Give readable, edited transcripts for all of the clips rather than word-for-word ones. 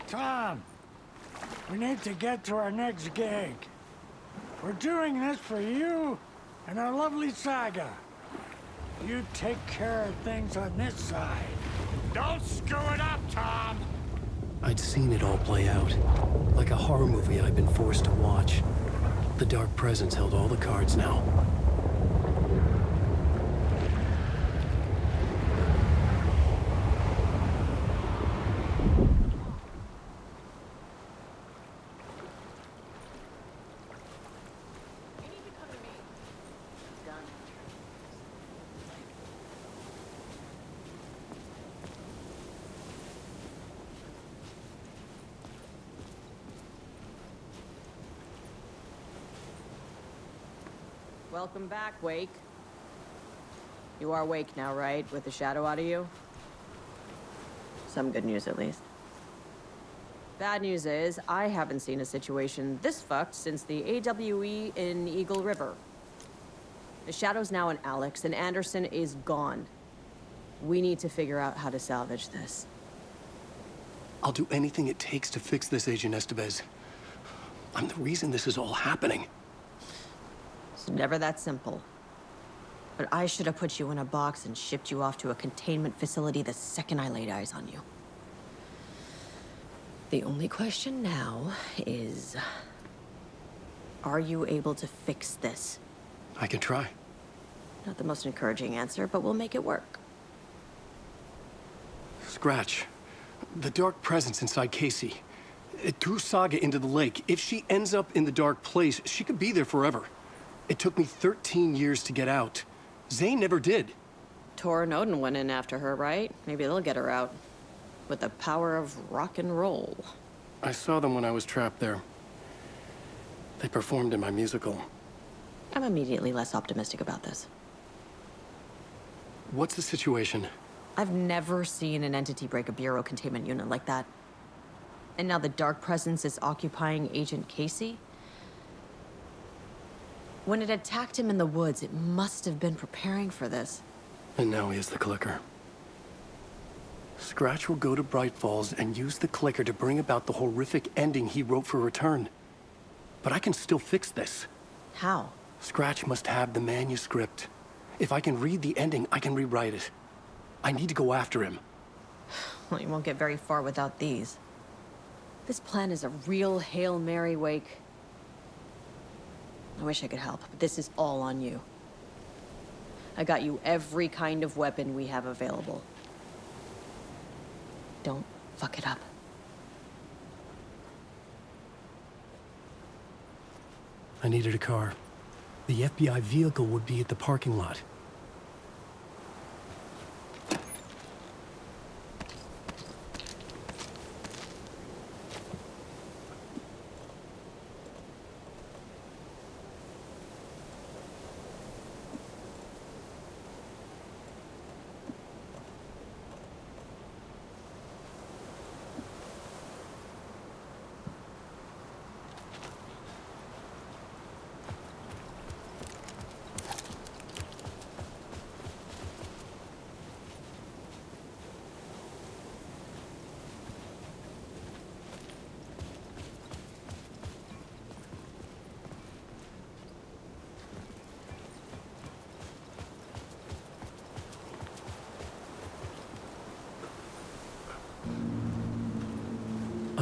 Tom, we need to get to our next gig. We're doing this for you and our lovely saga. You take care of things on this side. Don't screw it up, Tom! I'd seen it all play out. Like a horror movie I'd been forced to watch. The Dark Presence held all the cards now. Welcome back, Wake. You are Wake now, right? With the shadow out of you? Some good news, at least. Bad news is, I haven't seen a situation this fucked since the AWE in Eagle River. The shadow's now in Alex, and Anderson is gone. We need to figure out how to salvage this. I'll do anything it takes to fix this, Agent Estevez. I'm the reason this is all happening. It's never that simple. But I should have put you in a box and shipped you off to a containment facility the second I laid eyes on you. The only question now is... are you able to fix this? I can try. Not the most encouraging answer, but we'll make it work. Scratch. The Dark Presence inside Casey. It threw Saga into the lake. If she ends up in the Dark Place, she could be there forever. It took me 13 years to get out. Zane never did. Tor and Odin went in after her, right? Maybe they'll get her out. With the power of rock and roll. I saw them when I was trapped there. They performed in my musical. I'm immediately less optimistic about this. What's the situation? I've never seen an entity break a bureau containment unit like that. And now the Dark Presence is occupying Agent Casey? When it attacked him in the woods, it must have been preparing for this. And now he has the clicker. Scratch will go to Bright Falls and use the clicker to bring about the horrific ending he wrote for Return. But I can still fix this. How? Scratch must have the manuscript. If I can read the ending, I can rewrite it. I need to go after him. Well, you won't get very far without these. This plan is a real Hail Mary, Wake. I wish I could help, but this is all on you. I got you every kind of weapon we have available. Don't fuck it up. I needed a car. The FBI vehicle would be at the parking lot.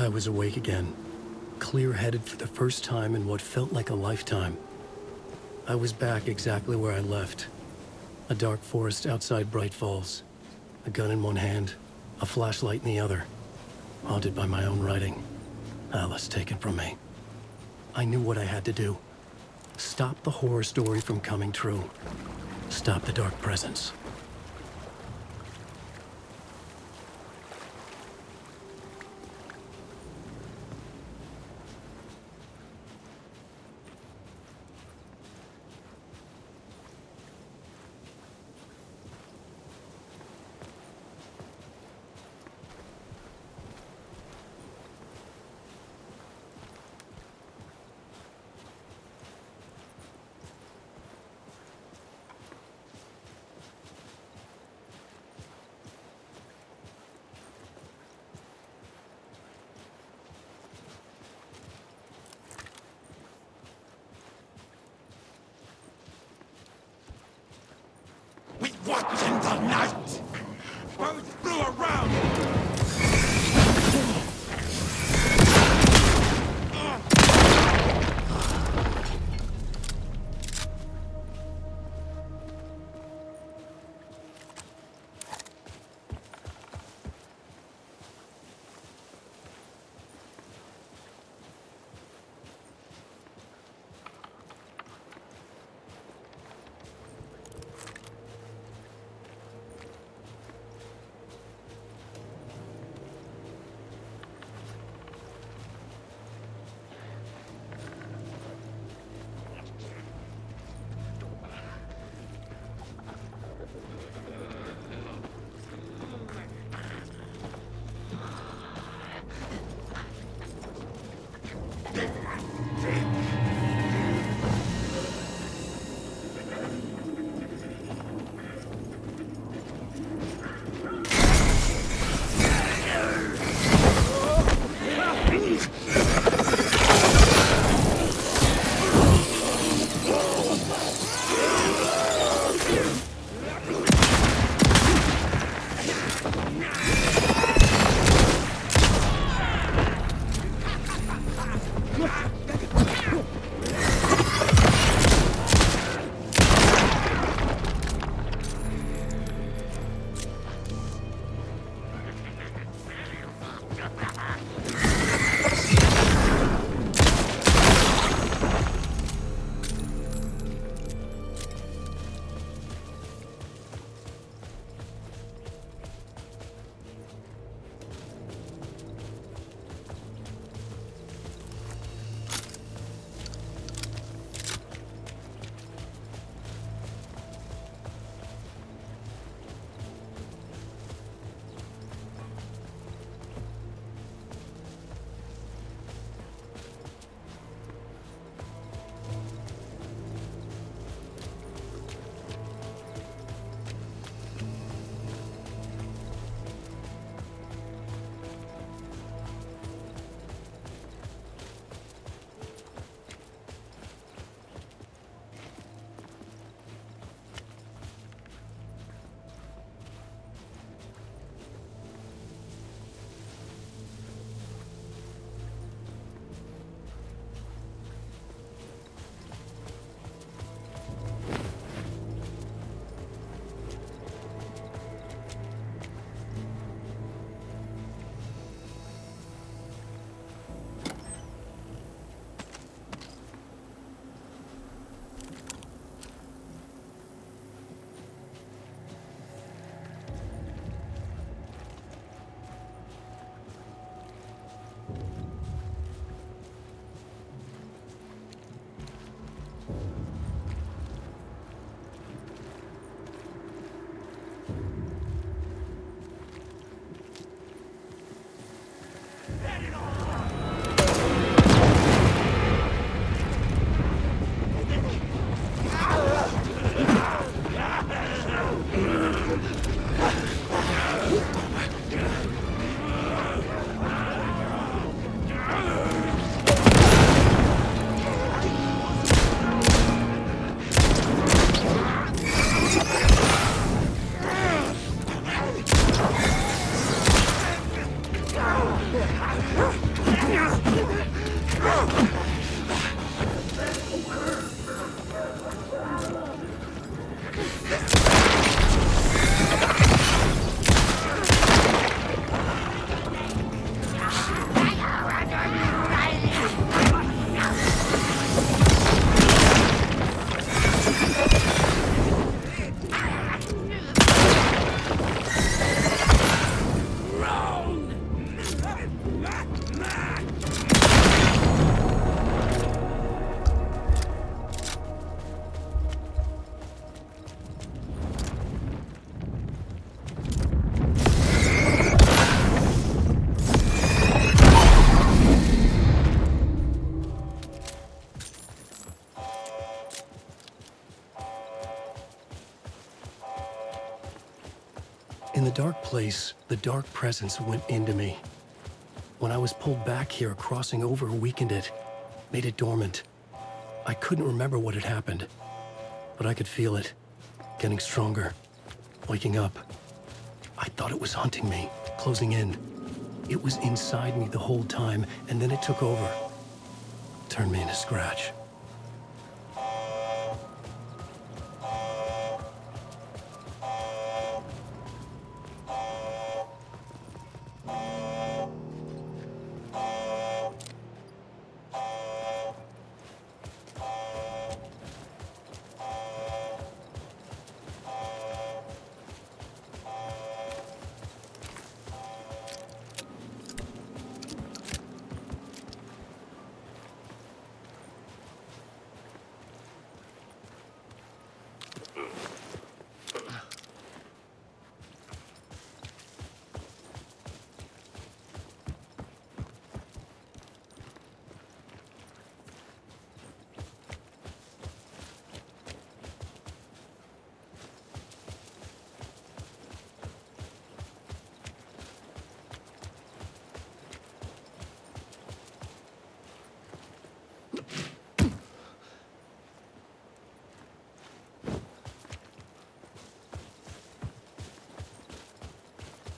I was awake again, clear-headed for the first time in what felt like a lifetime. I was back exactly where I left. A dark forest outside Bright Falls. A gun in one hand, a flashlight in the other. Haunted by my own writing. Alice taken from me. I knew what I had to do. Stop the horror story from coming true. Stop the Dark Presence. In the dark place, the dark presence went into me. When I was pulled back here, crossing over weakened it, made it dormant. I couldn't remember what had happened, but I could feel it, getting stronger, waking up. I thought it was hunting me, closing in. It was inside me the whole time, and then it took over. Turned me into Scratch.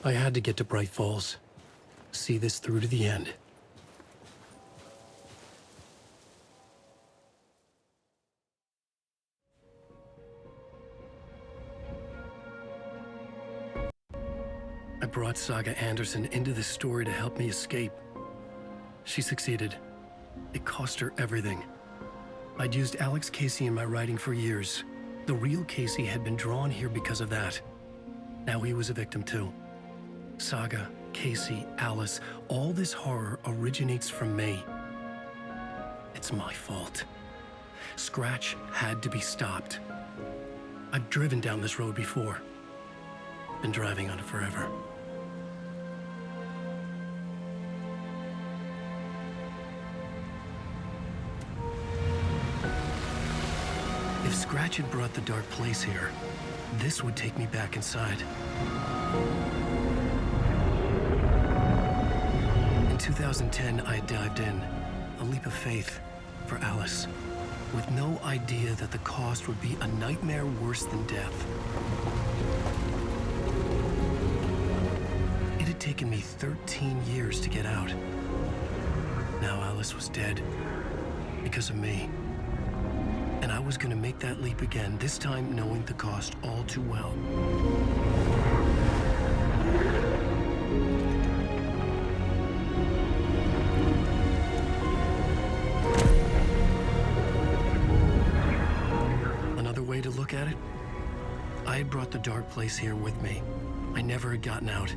I had to get to Bright Falls. See this through to the end. I brought Saga Anderson into this story to help me escape. She succeeded. It cost her everything. I'd used Alex Casey in my writing for years. The real Casey had been drawn here because of that. Now he was a victim too. Saga, Casey, Alice, all this horror originates from me. It's my fault. Scratch had to be stopped. I've driven down this road before. Been driving on it forever. If Scratch had brought the dark place here, this would take me back inside. In 2010, I dived in, a leap of faith, for Alice, with no idea that the cost would be a nightmare worse than death. It had taken me 13 years to get out. Now Alice was dead, because of me. And I was gonna make that leap again, this time knowing the cost all too well. Another way to look at it, I had brought the dark place here with me. I never had gotten out.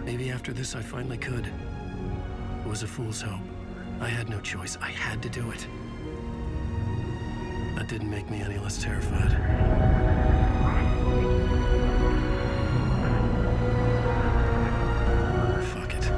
Maybe after this I finally could. It was a fool's hope. I had no choice. I had to do it. That didn't make me any less terrified. Fuck it.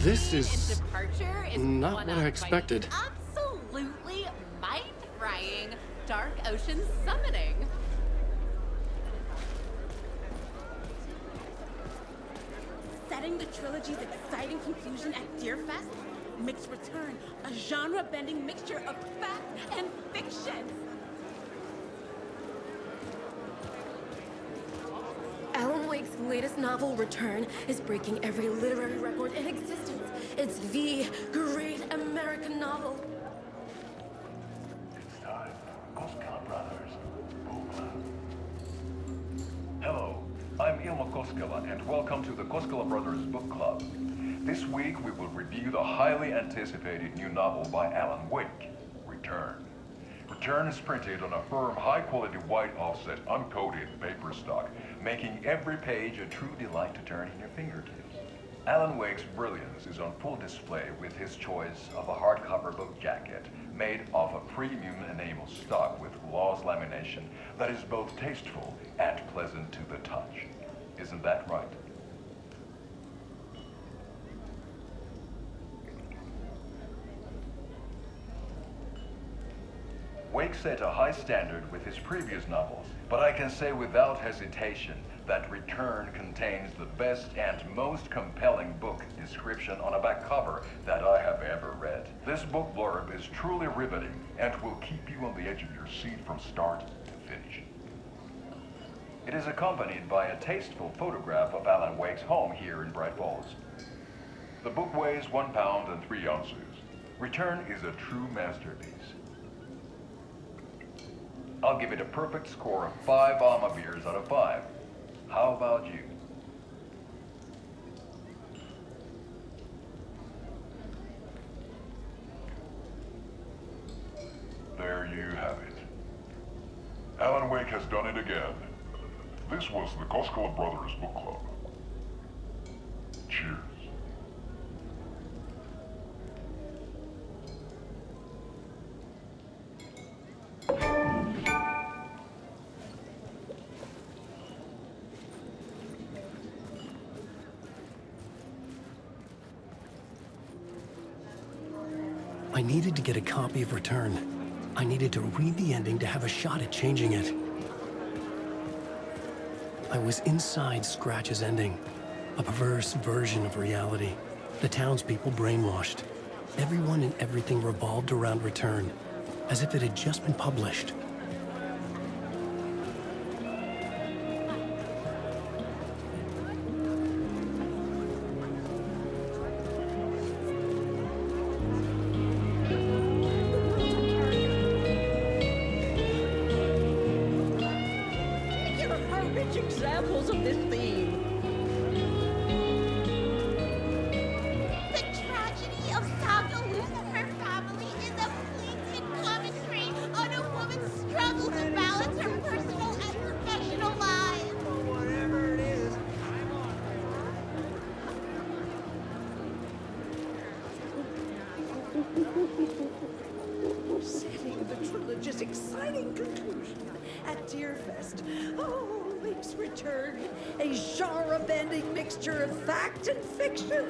This is departure is not one what up I by expected. Absolutely mind-frying dark ocean summoning. Setting the trilogy's exciting conclusion at Deerfest, Mixed Return, a genre-bending mixture of fact and fiction. Alan Wake's latest novel, Return, is breaking every literary record in existence. It's the great American novel. It's time for Koskela Brothers Book Club. Hello, I'm Ilmo Koskela, and welcome to the Koskela Brothers Book Club. This week we will review the highly anticipated new novel by Alan Wake, Return. Return is printed on a firm, high-quality white offset, uncoated paper stock, making every page a true delight to turn in your fingertips. Alan Wake's brilliance is on full display with his choice of a hardcover book jacket made of a premium enamel stock with gloss lamination that is both tasteful and pleasant to the touch. Isn't that right? Wake set a high standard with his previous novels, but I can say without hesitation that Return contains the best and most compelling book description on a back cover that I have ever read. This book blurb is truly riveting and will keep you on the edge of your seat from start to finish. It is accompanied by a tasteful photograph of Alan Wake's home here in Bright Falls. The book weighs 1 pound and 3 ounces. Return is a true masterpiece. I'll give it a perfect score of 5 Alma beers out of 5. How about you? There you have it. Alan Wake has done it again. This was the Koskela Brothers Book Club. Cheers. I needed to get a copy of Return. I needed to read the ending to have a shot at changing it. I was inside Scratch's ending, a perverse version of reality. The townspeople brainwashed. Everyone and everything revolved around Return, as if it had just been published. Here are rich examples of this theme. The tragedy of Saga losing her family is a poignant commentary on a woman's struggle to balance her personal and professional lives. Whatever it is. Setting the trilogy's exciting conclusion at Deerfest. Oh, Wake's Return, a genre-bending mixture of fact and fiction.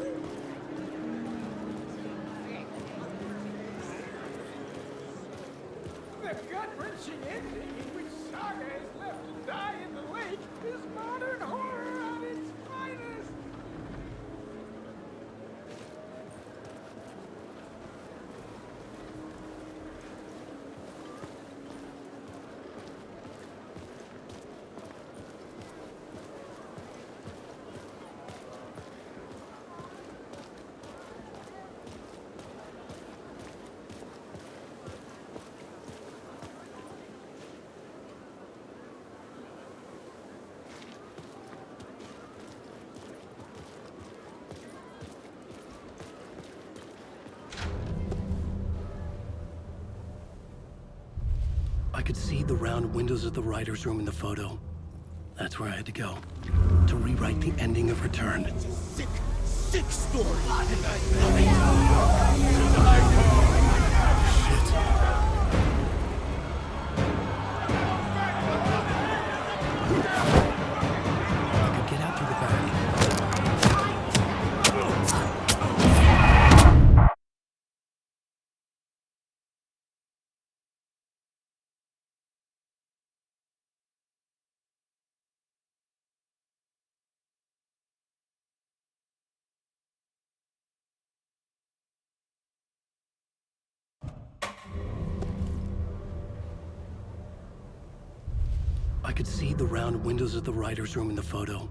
The gut-wrenching ending in which Saga is left to die in the lake is modern horror at its finest. I could see the round windows of the writer's room in the photo. That's where I had to go, to rewrite the ending of Return. Sick, sick story. I could get out through the back. I could see the round windows of the writer's room in the photo.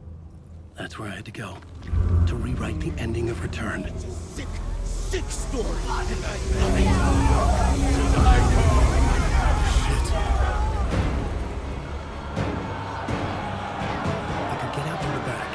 That's where I had to go, to rewrite the ending of Return. It's a sick, sick story. Shit. I could get out from the back.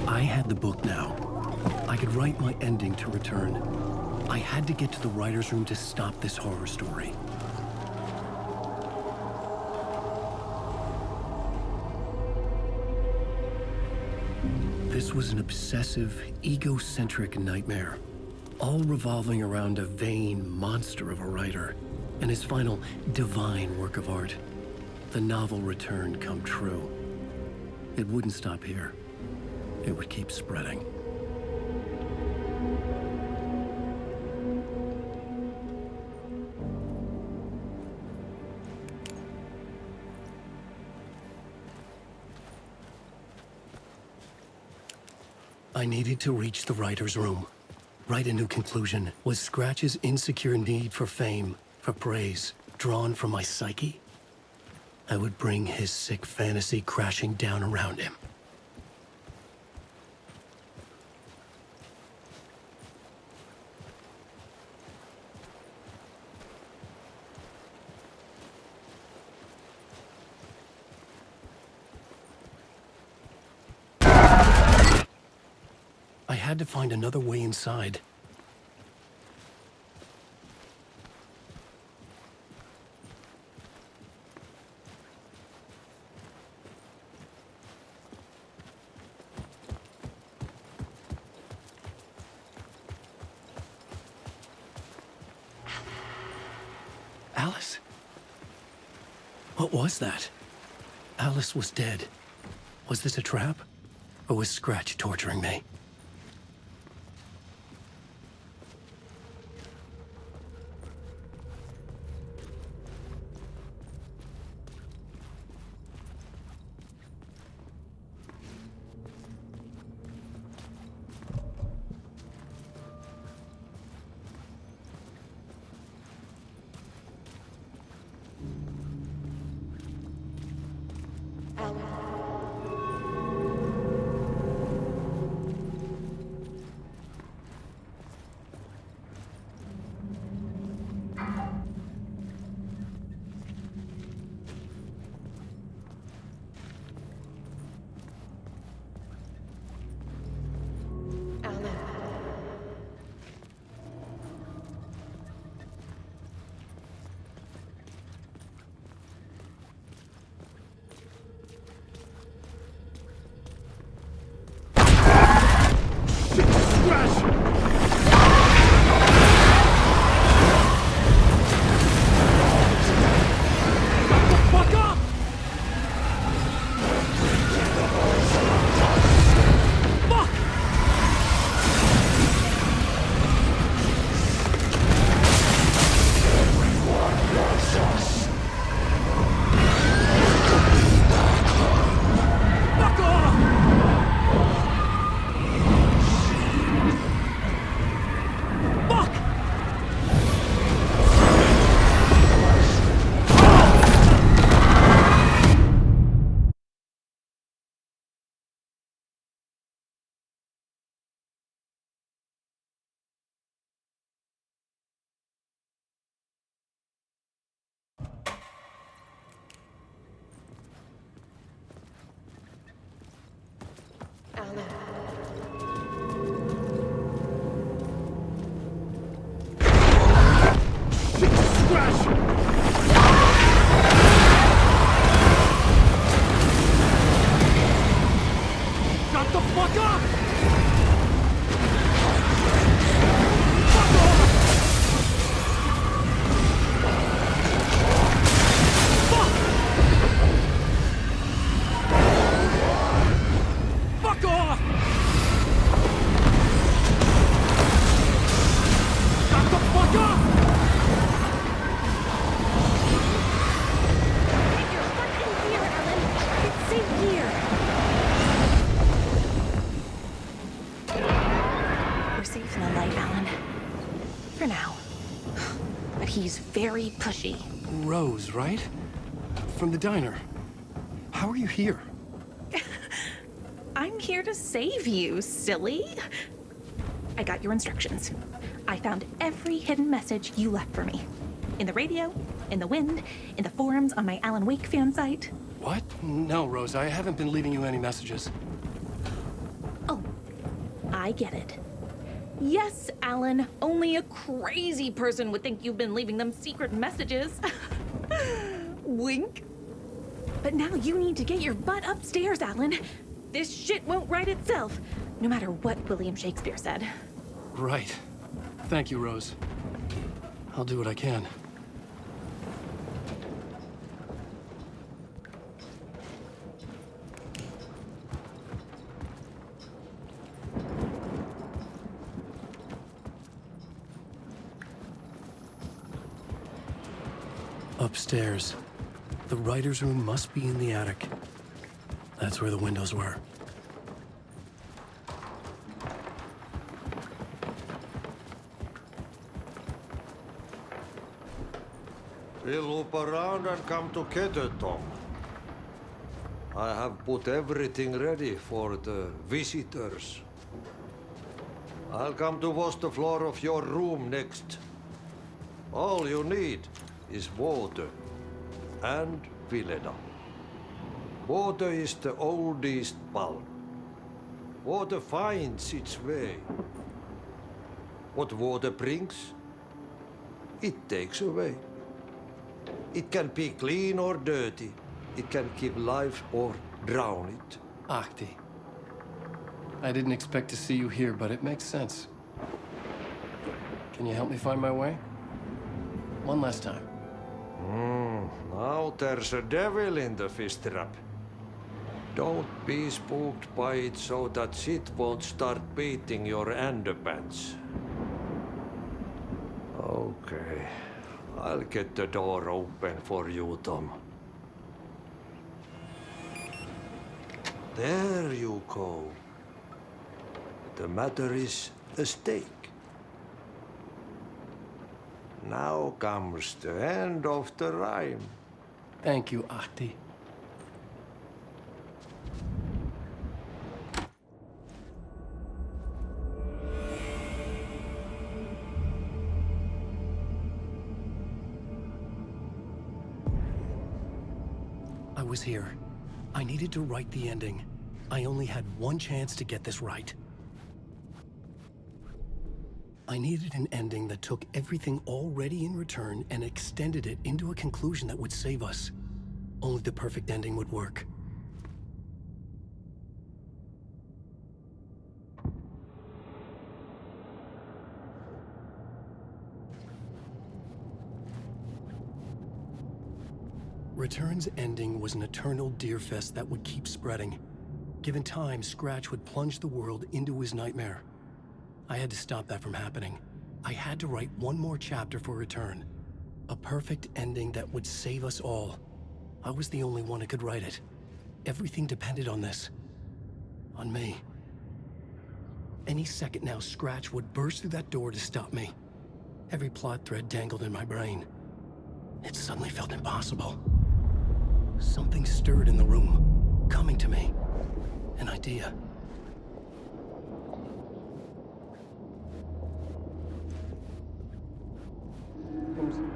I had the book now. I could write my ending to Return. I had to get to the writer's room to stop this horror story. This was an obsessive, egocentric nightmare, all revolving around a vain monster of a writer and his final divine work of art, the novel Return come true. It wouldn't stop here. It would keep spreading. I needed to reach the writer's room. Write a new conclusion. Was Scratch's insecure need for fame, for praise, drawn from my psyche? I would bring his sick fantasy crashing down around him. I had to find another way inside. Alice? What was that? Alice was dead. Was this a trap? Or was Scratch torturing me? but he's very pushy. Rose, right? From the diner. How are you here? I'm here to save you, silly. I got your instructions. I found every hidden message you left for me. In the radio, in the wind, in the forums on my Alan Wake fan site. What? No, Rose, I haven't been leaving you any messages. Oh, I get it. Yes, Alan, only a crazy person would think you've been leaving them secret messages. Wink. But now you need to get your butt upstairs, Alan. This shit won't right itself, no matter what William Shakespeare said. Right. Thank you, Rose. I'll do what I can. Upstairs. The writer's room must be in the attic. That's where the windows were. We'll loop around and come together, Tom. I have put everything ready for the visitors. I'll come to wash the floor of your room next. All you need is water and Vileda. Water is the oldest bulb. Water finds its way. What water brings, it takes away. It can be clean or dirty. It can keep life or drown it. Ahti. I didn't expect to see you here, but it makes sense. Can you help me find my way? One last time. Now there's a devil in the fish trap. Don't be spooked by it so that shit won't start beating your underpants. Okay. I'll get the door open for you, Tom. There you go. The matter is a stake. Now comes the end of the rhyme. Thank you, Ahti. I was here. I needed to write the ending. I only had one chance to get this right. I needed an ending that took everything already in return and extended it into a conclusion that would save us. Only the perfect ending would work. Return's ending was an eternal Deerfest that would keep spreading. Given time, Scratch would plunge the world into his nightmare. I had to stop that from happening. I had to write one more chapter for Return. A perfect ending that would save us all. I was the only one who could write it. Everything depended on this. On me. Any second now, Scratch would burst through that door to stop me. Every plot thread dangled in my brain. It suddenly felt impossible. Something stirred in the room, coming to me. An idea.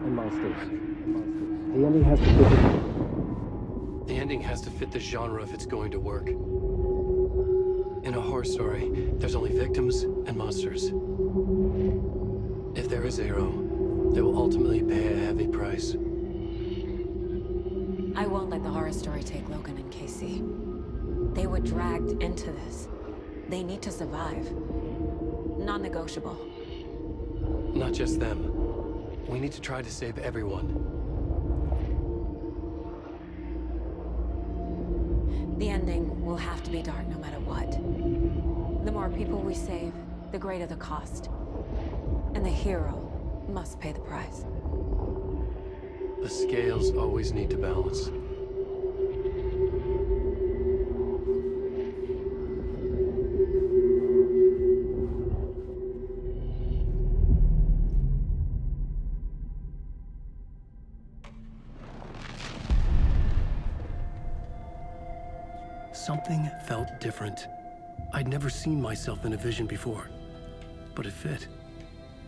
And monsters. The ending has to fit the ending has to fit the genre if it's going to work. In a horror story, there's only victims and monsters. If there is a hero, they will ultimately pay a heavy price. I won't let the horror story take Logan and Casey. They were dragged into this. They need to survive. Non-negotiable. Not just them. We need to try to save everyone. The ending will have to be dark no matter what. The more people we save, the greater the cost. And the hero must pay the price. The scales always need to balance. Something felt different. I'd never seen myself in a vision before, but it fit.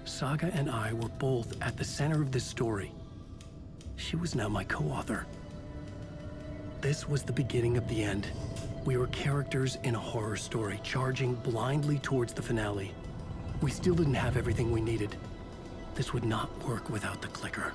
Saga and I were both at the center of this story. She was now my co-author. This was the beginning of the end. We were characters in a horror story, charging blindly towards the finale. We still didn't have everything we needed. This would not work without the clicker.